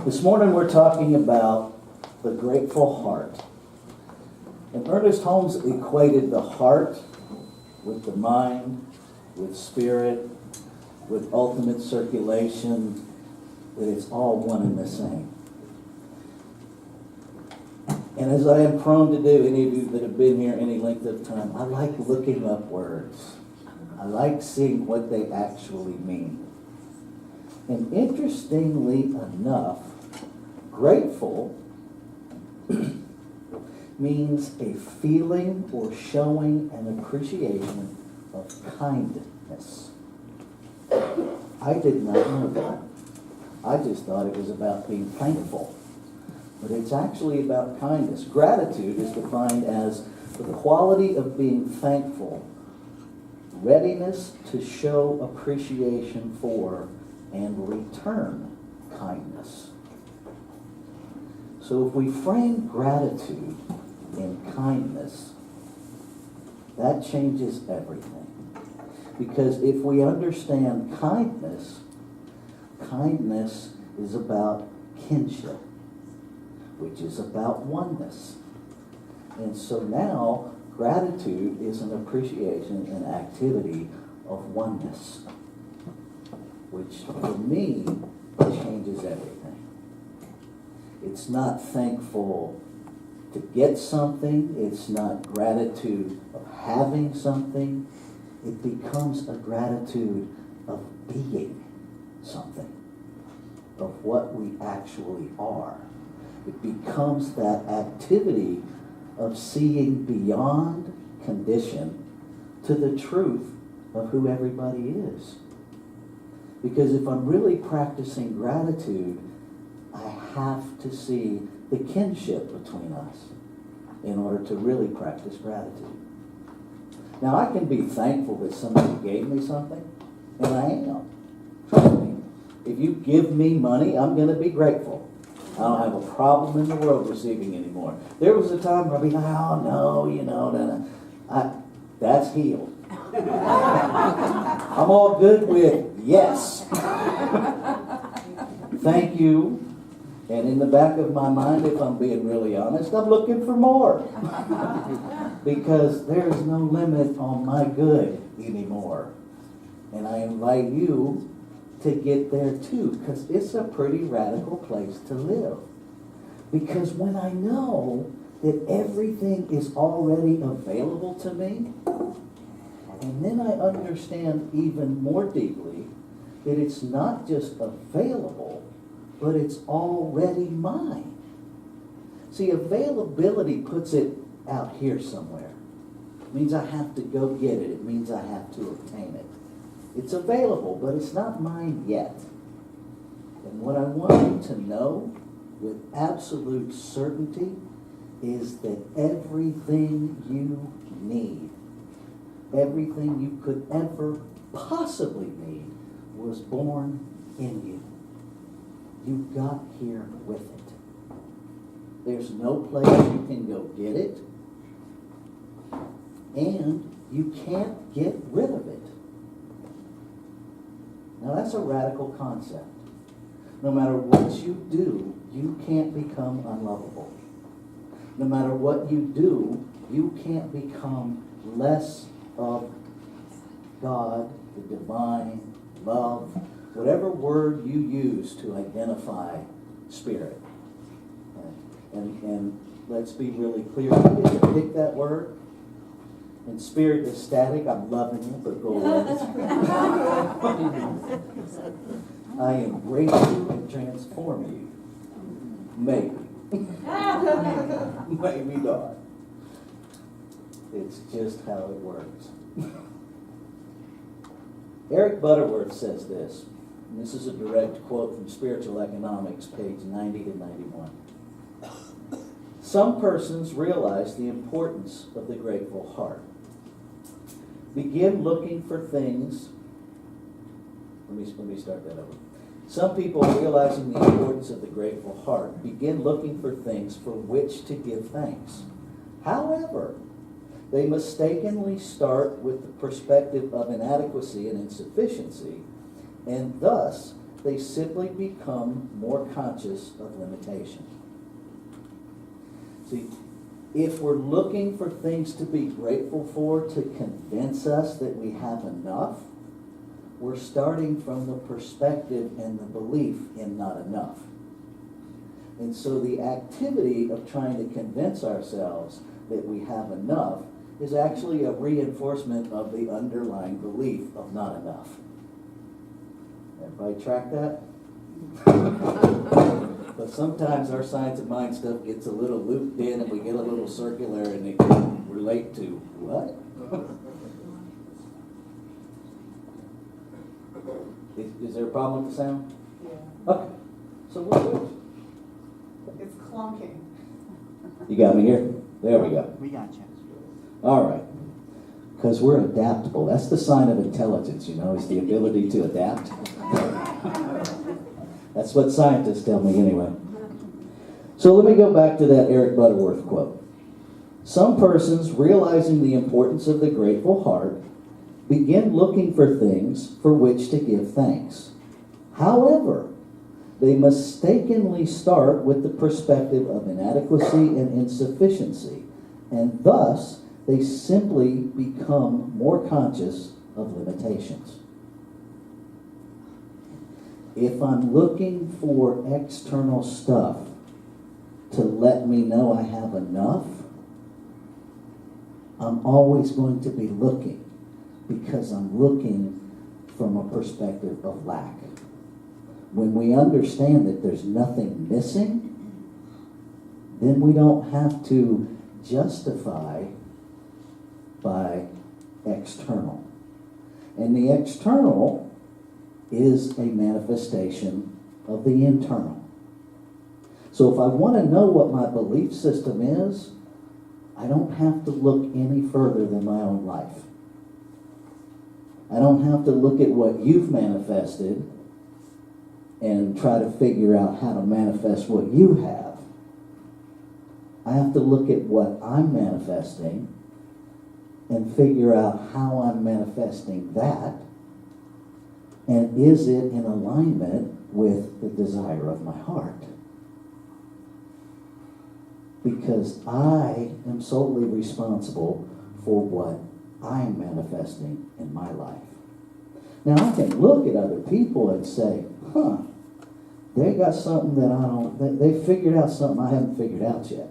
This morning we're talking about the grateful heart. And Ernest Holmes equated the heart with the mind, with spirit, with ultimate circulation, that it's all one and the same. And as I am prone to do, any of you that have been here any length of time, I like looking up words. I like seeing what they actually mean. And interestingly enough, grateful means a feeling or showing an appreciation of kindness. I did not know that. I just thought it was about being thankful. But it's actually about kindness. Gratitude is defined as the quality of being thankful, readiness to show appreciation for and return kindness. So if we frame gratitude in kindness, that changes everything. Because if we understand kindness, kindness is about kinship, which is about oneness. And so now, gratitude is an appreciation and activity of oneness, which for me changes everything. It's not thankful to get something. It's not gratitude of having something. It becomes a gratitude of being something, of what we actually are. It becomes that activity of seeing beyond condition to the truth of who everybody is. Because if I'm really practicing gratitude, I have to see the kinship between us in order to really practice gratitude. Now, I can be thankful that somebody gave me something, and I am. Trust me. If you give me money, I'm going to be grateful. I don't have a problem in the world receiving anymore. There was a time where I'd be like, oh, no, that's healed. I'm all good with yes. Thank you. And in the back of my mind, if I'm being really honest, I'm looking for more. Because there is no limit on my good anymore. And I invite you to get there too, because it's a pretty radical place to live. Because when I know that everything is already available to me, and then I understand even more deeply that it's not just available, but it's already mine. See, availability puts it out here somewhere. It means I have to go get it. It means I have to obtain it. It's available, but it's not mine yet. And what I want you to know with absolute certainty is that everything you need, everything you could ever possibly need, was born in you. You got here with it. There's no place you can go get it, and you can't get rid of it. Now that's a radical concept. No matter what you do, you can't become unlovable. No matter what you do, you can't become less of God, the divine, love, whatever word you use to identify spirit. And let's be really clear. You get to pick that word. And spirit is static. I'm loving you, but go away. I embrace you and transform you. Maybe. Maybe not. It's just how it works. Eric Butterworth says this, and this is a direct quote from Spiritual Economics, page 90 to 91. Some persons realize the importance of the grateful heart. Begin looking for things. Let me start that over. Some people, realizing the importance of the grateful heart, begin looking for things for which to give thanks. However, they mistakenly start with the perspective of inadequacy and insufficiency, and thus they simply become more conscious of limitation. See, if we're looking for things to be grateful for to convince us that we have enough, we're starting from the perspective and the belief in not enough. And so the activity of trying to convince ourselves that we have enough is actually a reinforcement of the underlying belief of not enough. Everybody track that? But sometimes our science of mind stuff gets a little looped in and we get a little circular and it can relate to what? Is there a problem with the sound? Yeah. Okay. So we'll switch. It's clunking. You got me here? There we go. We got you. All right. Because we're adaptable. That's the sign of intelligence, you know, is the ability to adapt. That's what scientists tell me anyway. So let me go back to that Eric Butterworth quote. Some persons, realizing the importance of the grateful heart, begin looking for things for which to give thanks. However, they mistakenly start with the perspective of inadequacy and insufficiency, and thus they simply become more conscious of limitations. If I'm looking for external stuff to let me know I have enough, I'm always going to be looking because I'm looking from a perspective of lack. When we understand that there's nothing missing, then we don't have to justify by external. And the external is a manifestation of the internal. So if I want to know what my belief system is, I don't have to look any further than my own life. I don't have to look at what you've manifested and try to figure out how to manifest what you have. I have to look at what I'm manifesting and figure out how I'm manifesting that, and is it in alignment with the desire of my heart? Because I am solely responsible for what I'm manifesting in my life. Now I can look at other people and say, they got something that I don't, they figured out something I haven't figured out yet.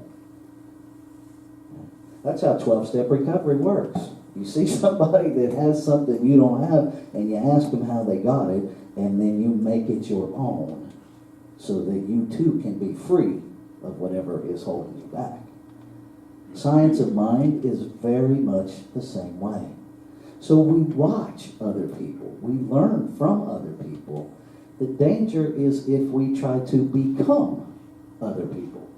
That's how 12-step recovery works. You see somebody that has something you don't have, and you ask them how they got it, and then you make it your own, so that you too can be free of whatever is holding you back. Science of mind is very much the same way. So we watch other people, we learn from other people. The danger is if we try to become other people.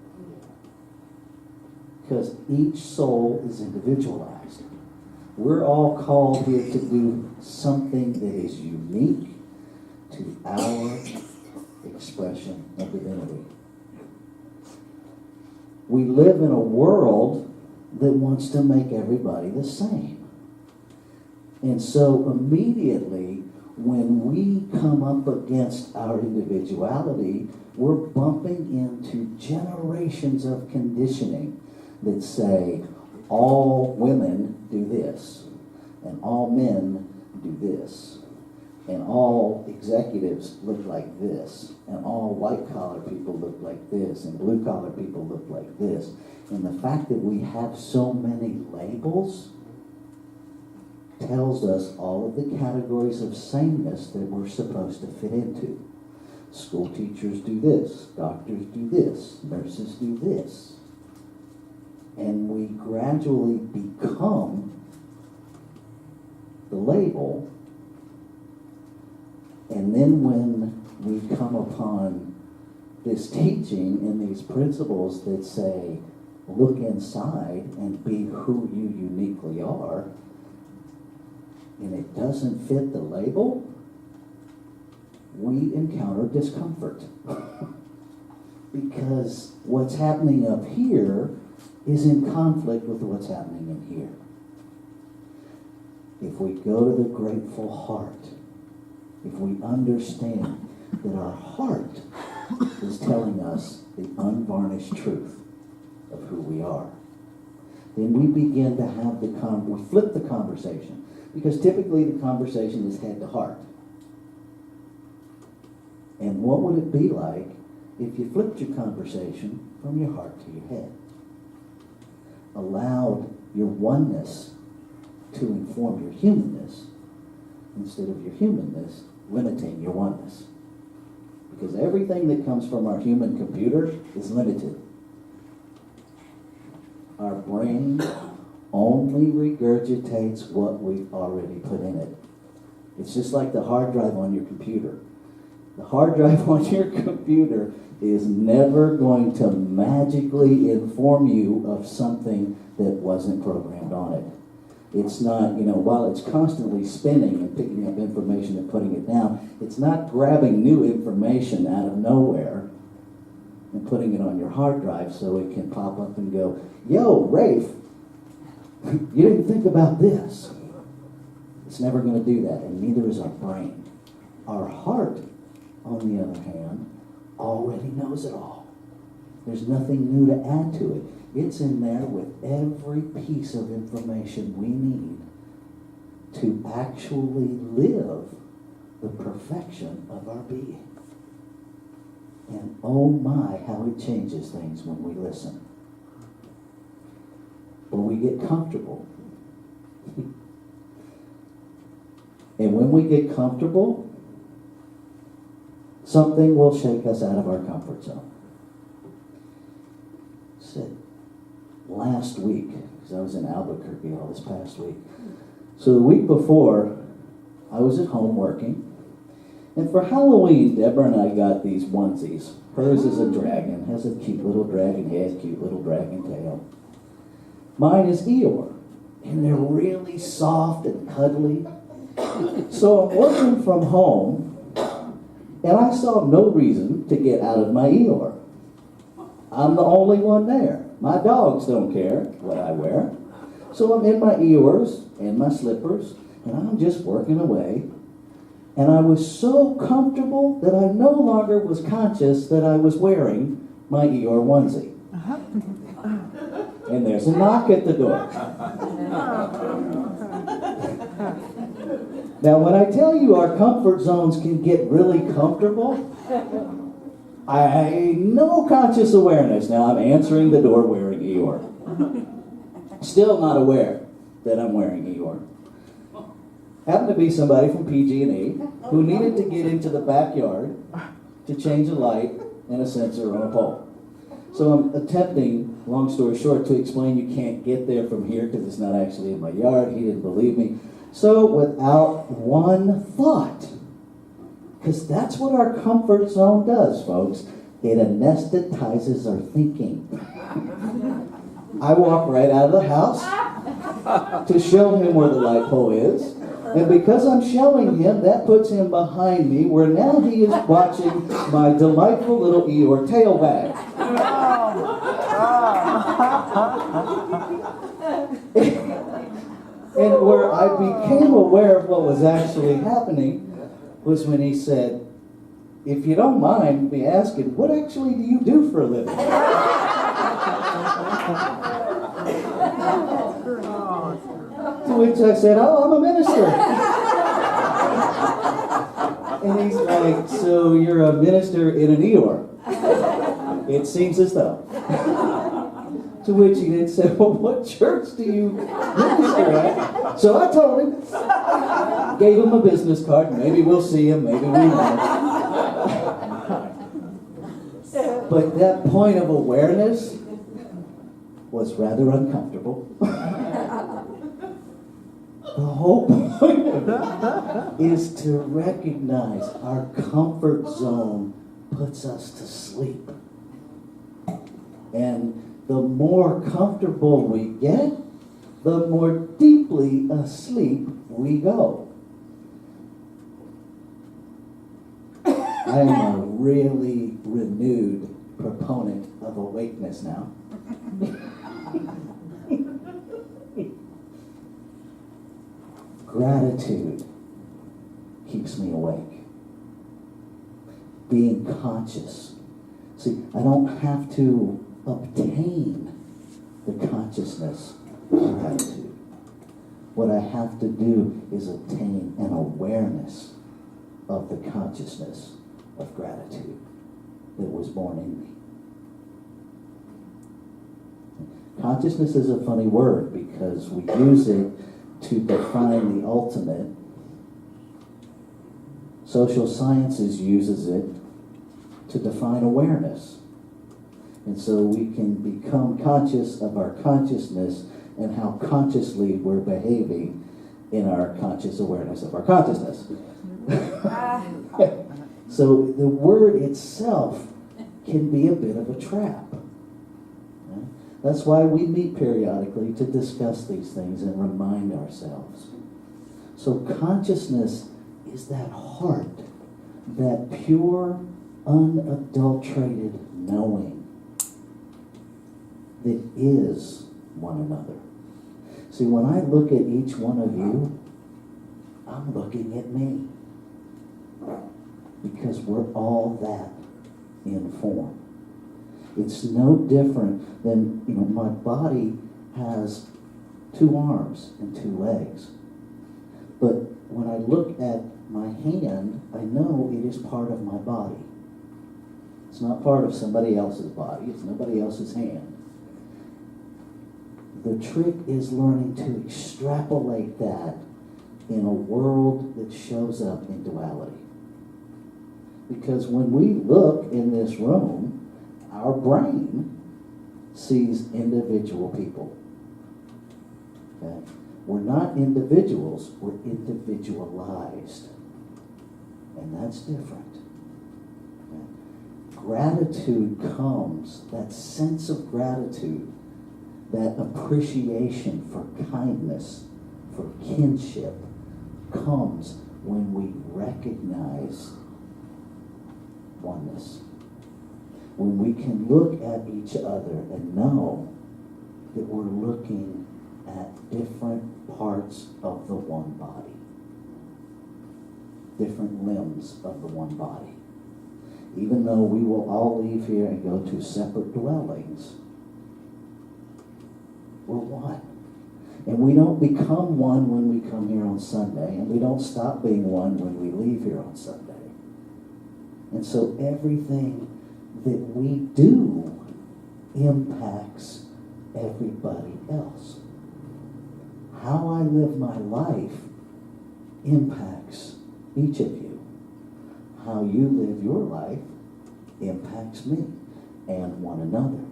Because each soul is individualized. We're all called here to do something that is unique to our expression of divinity. We live in a world that wants to make everybody the same. And so immediately when we come up against our individuality, we're bumping into generations of conditioning that say all women do this, and all men do this, and all executives look like this, and all white-collar people look like this, and blue-collar people look like this. And the fact that we have so many labels tells us all of the categories of sameness that we're supposed to fit into. School teachers do this, doctors do this, nurses do this. And we gradually become the label, and then when we come upon this teaching and these principles that say, look inside and be who you uniquely are, and it doesn't fit the label, we encounter discomfort. Because what's happening up here is in conflict with what's happening in here. If we go to the grateful heart, if we understand that our heart is telling us the unvarnished truth of who we are. Then we begin to have we flip the conversation, because typically the conversation is head to heart. And what would it be like if you flipped your conversation from your heart to your head? Allowed your oneness to inform your humanness instead of your humanness limiting your oneness. Because everything that comes from our human computer is limited. Our brain only regurgitates what we've already put in it. It's just like the hard drive on your computer. The hard drive on your computer is never going to magically inform you of something that wasn't programmed on it. It's not, while it's constantly spinning and picking up information and putting it down, it's not grabbing new information out of nowhere and putting it on your hard drive so it can pop up and go, yo, Rafe, you didn't think about this. It's never going to do that, and neither is our brain. Our heart, on the other hand, already knows it all. There's nothing new to add to it. It's in there with every piece of information we need to actually live the perfection of our being. And oh my, how it changes things when we listen. When we get comfortable. And when we get comfortable, something will shake us out of our comfort zone. Said last week, because I was in Albuquerque all this past week. So the week before, I was at home working. And for Halloween, Deborah and I got these onesies. Hers is a dragon, has a cute little dragon head, cute little dragon tail. Mine is Eeyore, and they're really soft and cuddly. So I'm working from home, and I saw no reason to get out of my Eeyore. I'm the only one there. My dogs don't care what I wear. So I'm in my Eeyores and my slippers, and I'm just working away. And I was so comfortable that I no longer was conscious that I was wearing my Eeyore onesie. And there's a knock at the door. Now, when I tell you our comfort zones can get really comfortable, I no conscious awareness. Now, I'm answering the door wearing Eeyore. Still not aware that I'm wearing Eeyore. Happened to be somebody from PG&E who needed to get into the backyard to change a light and a sensor on a pole. So I'm attempting, long story short, to explain you can't get there from here because it's not actually in my yard. He didn't believe me. So without one thought, because that's what our comfort zone does, folks. It anesthetizes our thinking. I walk right out of the house to show him where the light pole is. And because I'm showing him, that puts him behind me, where now he is watching my delightful little Eeyore tail wag. And where I became aware of what was actually happening was when he said, if you don't mind me asking, what actually do you do for a living? To which I said, oh, I'm a minister. And he's like, so you're a minister in an Eeyore? It seems as though. To which he then said, well, what church do you minister at? So I told him, gave him a business card. Maybe we'll see him, maybe we won't. But that point of awareness was rather uncomfortable. The whole point of it is to recognize our comfort zone puts us to sleep. And the more comfortable we get, the more deeply asleep we go. I am a really renewed proponent of awakeness now. Gratitude keeps me awake. being conscious. See, I don't have to obtain the consciousness of gratitude. What I have to do is obtain an awareness of the consciousness of gratitude that was born in me. Consciousness is a funny word because we use it to define the ultimate. Social sciences uses it to define awareness. And so we can become conscious of our consciousness and how consciously we're behaving in our conscious awareness of our consciousness. So the word itself can be a bit of a trap. Right? That's why we meet periodically to discuss these things and remind ourselves. So consciousness is that heart, that pure, unadulterated knowing that is one another. See, when I look at each one of you, I'm looking at me. Because we're all that in form. It's no different than, my body has 2 arms and 2 legs. But when I look at my hand, I know it is part of my body. It's not part of somebody else's body. It's nobody else's hand. The trick is learning to extrapolate that in a world that shows up in duality. Because when we look in this room, our brain sees individual people. Okay? We're not individuals, we're individualized. And that's different. Okay? Gratitude comes, that sense of gratitude, that appreciation for kindness, for kinship, comes when we recognize oneness. When we can look at each other and know that we're looking at different parts of the one body, different limbs of the one body. Even though we will all leave here and go to separate dwellings, we're one. And we don't become one when we come here on Sunday, and we don't stop being one when we leave here on Sunday. And so everything that we do impacts everybody else. How I live my life impacts each of you. How you live your life impacts me and one another.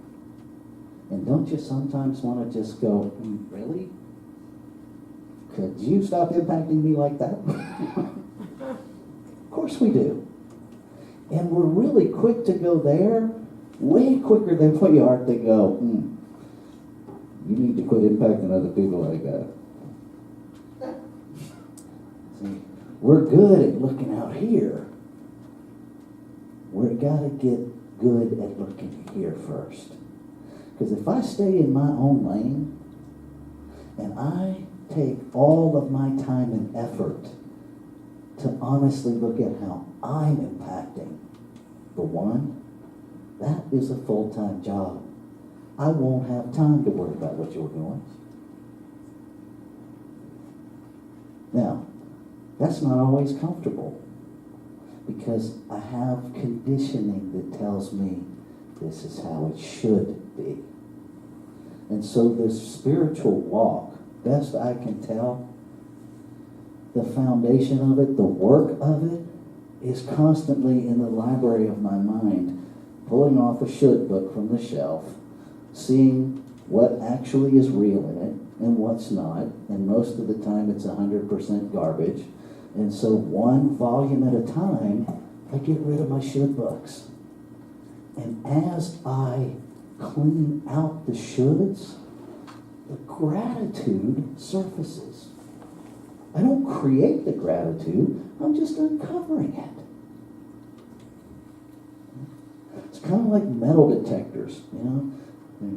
And don't you sometimes want to just go, really? Could you stop impacting me like that? Of course we do. And we're really quick to go there, way quicker than we are to go, you need to quit impacting other people like that. See, we're good at looking out here. We've got to get good at looking here first. Because if I stay in my own lane, and I take all of my time and effort to honestly look at how I'm impacting the one, that is a full-time job. I won't have time to worry about what you're doing. Now, that's not always comfortable because I have conditioning that tells me this is how it should be. And so this spiritual walk, best I can tell, the foundation of it, the work of it, is constantly in the library of my mind, pulling off a should book from the shelf, seeing what actually is real in it and what's not, and most of the time it's 100% garbage. And so one volume at a time, I get rid of my should books. And as I clean out the shoulds, the gratitude surfaces. I don't create the gratitude, I'm just uncovering it. It's kind of like metal detectors,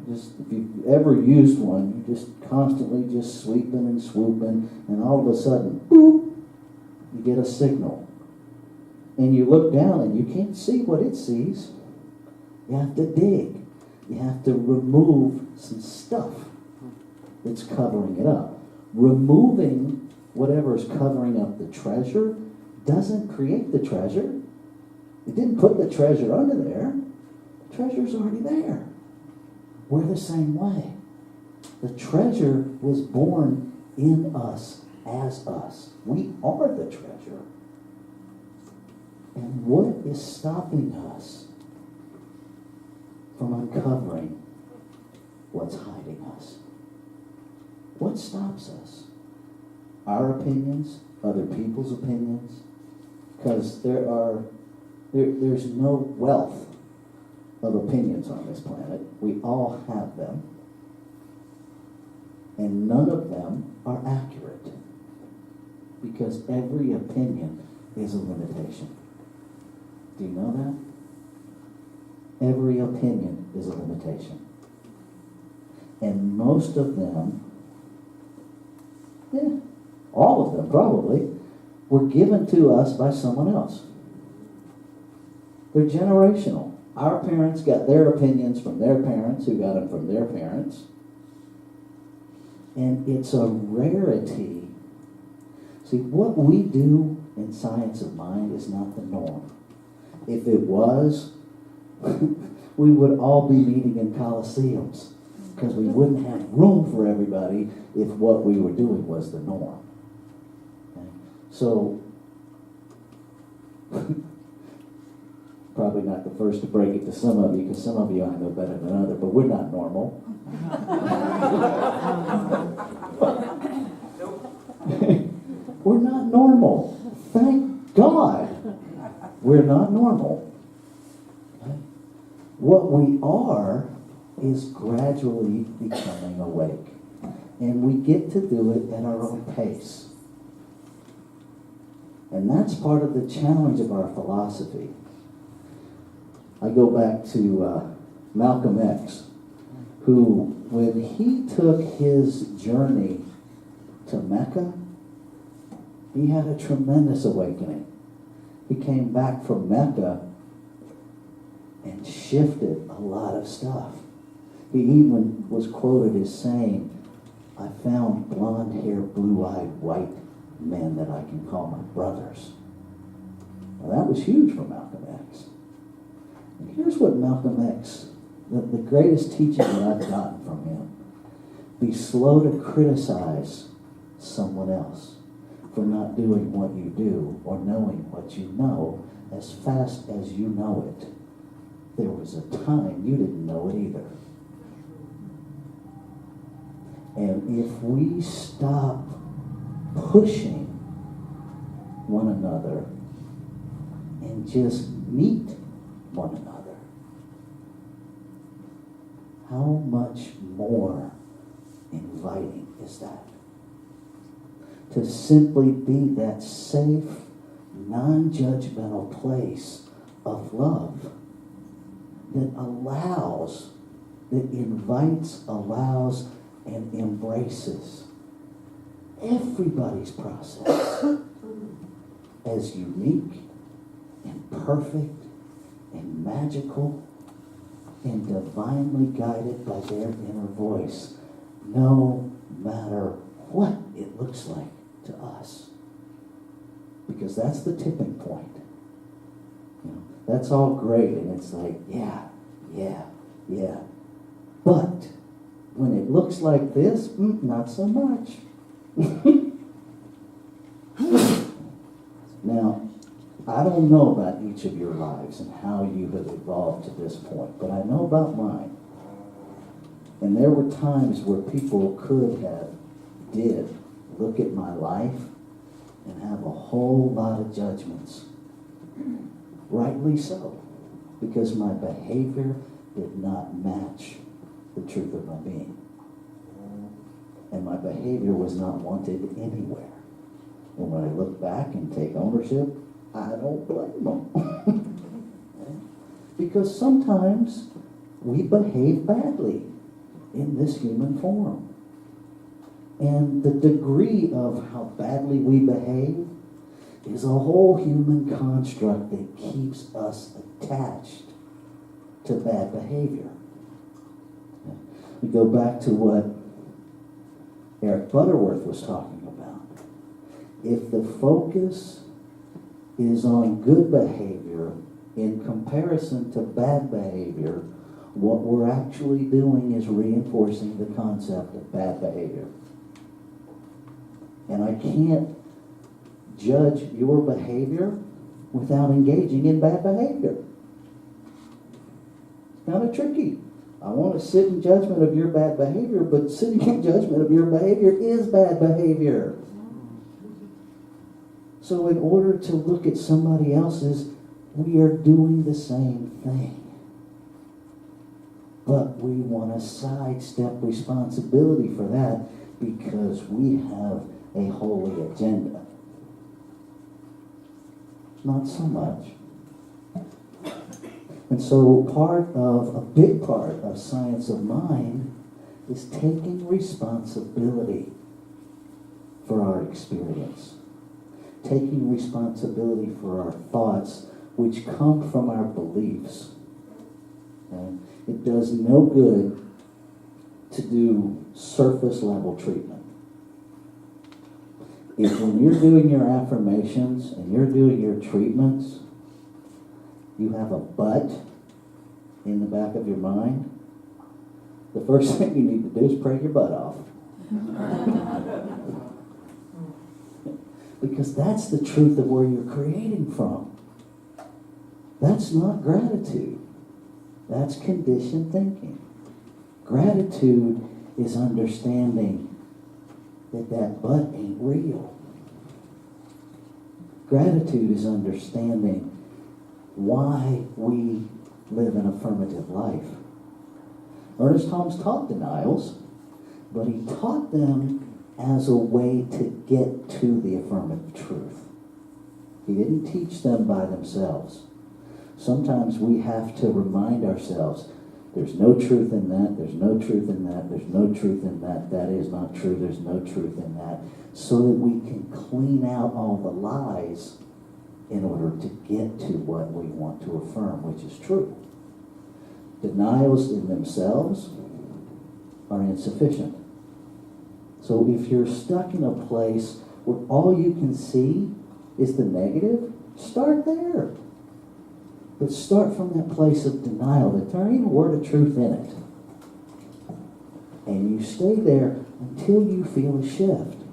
Just if you've ever used one, you just constantly just sweeping and swooping, and all of a sudden, boop, you get a signal. and you look down and you can't see what it sees, you have to dig. You have to remove some stuff that's covering it up. Removing whatever is covering up the treasure doesn't create the treasure. It didn't put the treasure under there. The treasure's already there. We're the same way. The treasure was born in us as us. We are the treasure. And what is stopping us from uncovering what's hiding us? What stops us? Our opinions, other people's opinions? Because there's no wealth of opinions on this planet. We all have them. And none of them are accurate. Because every opinion is a limitation. Do you know that? Every opinion is a limitation. And most of them, all of them probably, were given to us by someone else. They're generational. Our parents got their opinions from their parents, who got them from their parents. And it's a rarity. See, what we do in science of mind is not the norm. If it was, we would all be meeting in coliseums, because we wouldn't have room for everybody if what we were doing was the norm. Okay? So, probably not the first to break it to some of you, because some of you I know better than others, but we're not normal. We're not normal. Thank God we're not normal. Okay? What we are is gradually becoming awake. And we get to do it at our own pace. And that's part of the challenge of our philosophy. I go back to Malcolm X, who, when he took his journey to Mecca, he had a tremendous awakening. He came back from Mecca and shifted a lot of stuff. He even was quoted as saying, "I found blonde-haired, blue-eyed, white men that I can call my brothers." Now that was huge for Malcolm X. And here's what Malcolm X, the greatest teaching that I've gotten from him: be slow to criticize someone else for not doing what you do or knowing what you know as fast as you know it. There was a time you didn't know it either. And if we stop pushing one another and just meet one another, how much more inviting is that? To simply be that safe, non-judgmental place of love that allows, that invites, allows, and embraces everybody's process as unique and perfect and magical and divinely guided by their inner voice, no matter what it looks like to us. Because that's the tipping point. You know, that's all great, and it's like, yeah. But when it looks like this, not so much. Now, I don't know about each of your lives and how you have evolved to this point, but I know about mine. And there were times where people did look at my life and have a whole lot of judgments. Rightly so, because my behavior did not match the truth of my being. And my behavior was not wanted anywhere. And when I look back and take ownership, I don't blame them. Because sometimes we behave badly in this human form. And the degree of how badly we behave is a whole human construct that keeps us attached to bad behavior. We go back to what Eric Butterworth was talking about. If the focus is on good behavior in comparison to bad behavior, what we're actually doing is reinforcing the concept of bad behavior. And I can't judge your behavior without engaging in bad behavior. It's kind of tricky. I want to sit in judgment of your bad behavior, but sitting in judgment of your behavior is bad behavior. So in order to look at somebody else's, we are doing the same thing. But we want to sidestep responsibility for that because we have a holy agenda. Not so much. And so a big part of science of mind is taking responsibility for our experience. Taking responsibility for our thoughts, which come from our beliefs. And it does no good to do surface level treatment. If when you're doing your affirmations and you're doing your treatments, you have a but in the back of your mind, the first thing you need to do is pray your butt off. Because that's the truth of where you're creating from. That's not gratitude. That's conditioned thinking. Gratitude is understanding that butt ain't real. Gratitude is understanding why we live an affirmative life. Ernest Holmes taught denials, but he taught them as a way to get to the affirmative truth. He didn't teach them by themselves. Sometimes we have to remind ourselves, there's no truth in that, there's no truth in that, there's no truth in that, that is not true, there's no truth in that, so that we can clean out all the lies in order to get to what we want to affirm, which is true. Denials in themselves are insufficient. So if you're stuck in a place where all you can see is the negative, start there. But start from that place of denial, that there ain't a word of truth in it. And you stay there until you feel a shift.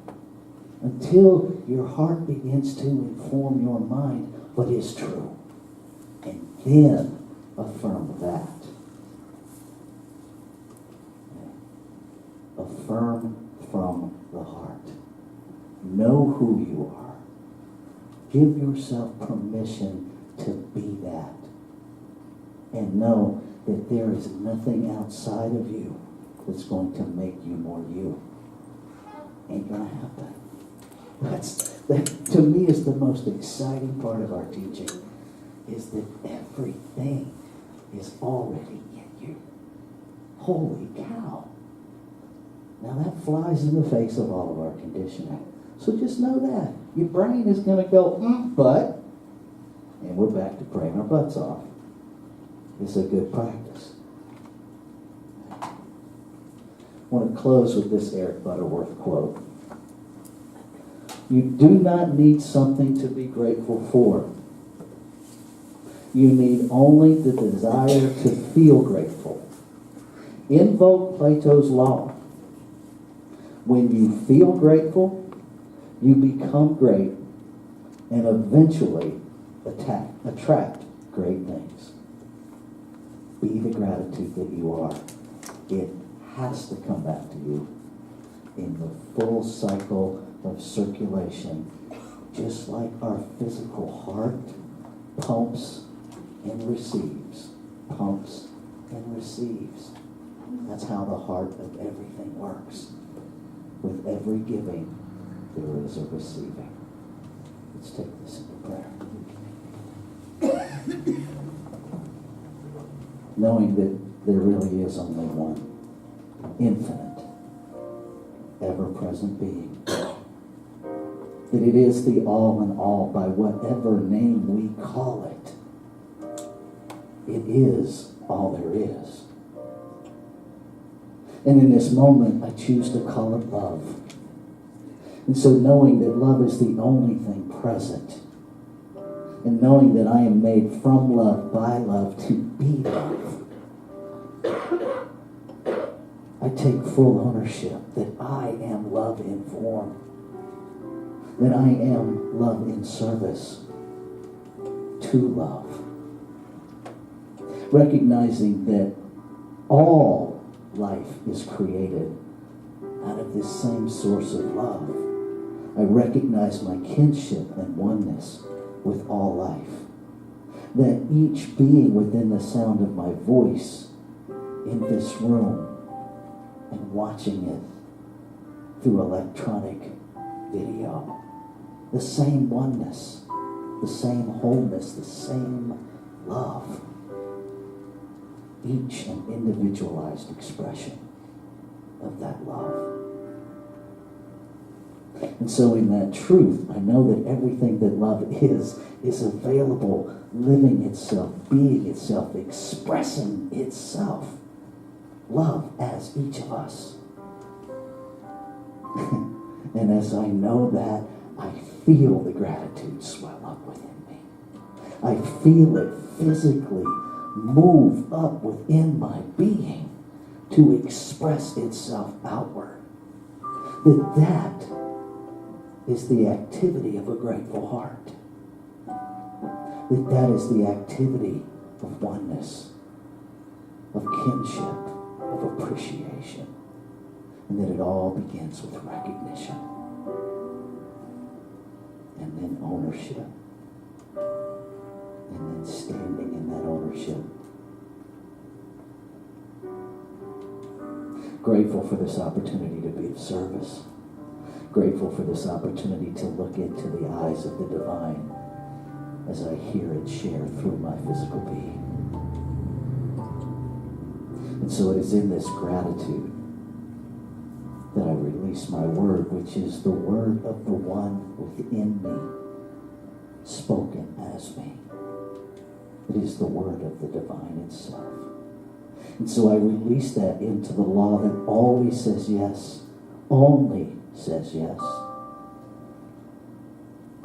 Until your heart begins to inform your mind what is true. And then affirm that. Affirm from the heart. Know who you are. Give yourself permission to be that. And know that there is nothing outside of you that's going to make you more you. Ain't gonna happen. That to me is the most exciting part of our teaching, is that everything is already in you. Holy cow. Now that flies in the face of all of our conditioning. So just know that. Your brain is going to go, but, and we're back to praying our butts off. It's a good practice. I want to close with this Eric Butterworth quote. You do not need something to be grateful for. You need only the desire to feel grateful. Invoke Plato's law. When you feel grateful, you become great and eventually attract great things. Be the gratitude that you are. It has to come back to you in the full cycle of circulation, just like our physical heart pumps and receives, pumps and receives. That's how the heart of everything works. With every giving, there is a receiving. Let's take this into prayer. Knowing that there really is only one infinite, ever-present being. that it is the all in all by whatever name we call it. It is all there is. And in this moment, I choose to call it love. And so knowing that love is the only thing present, and knowing that I am made from love, by love, to be love, I take full ownership that I am love in form, that I am love in service to love. Recognizing that all life is created out of this same source of love. I recognize my kinship and oneness with all life. That each being within the sound of my voice in this room and watching it through electronic video, the same oneness, the same wholeness, the same love. Each an individualized expression of that love. And so in that truth, I know that everything that love is available, living itself, being itself, expressing itself. Love as each of us. And as I know that, I feel the gratitude swell up within me. I feel it physically move up within my being to express itself outward. That is the activity of a grateful heart. That is the activity of oneness, of kinship, of appreciation. And that it all begins with recognition. And then ownership. And then standing in that ownership. Grateful for this opportunity to be of service. Grateful for this opportunity to look into the eyes of the divine as I hear it share through my physical being. And so it is in this gratitude that I release my word, which is the word of the one within me, spoken as me. It is the word of the divine itself. And so I release that into the law that always says yes, only says yes,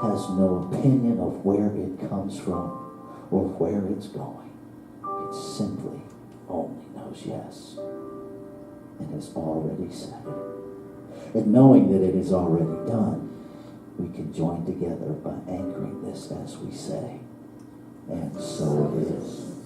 has no opinion of where it comes from or where it's going. It simply only knows yes and has already said it. And knowing that it is already done, we can join together by anchoring this as we say, and so it is.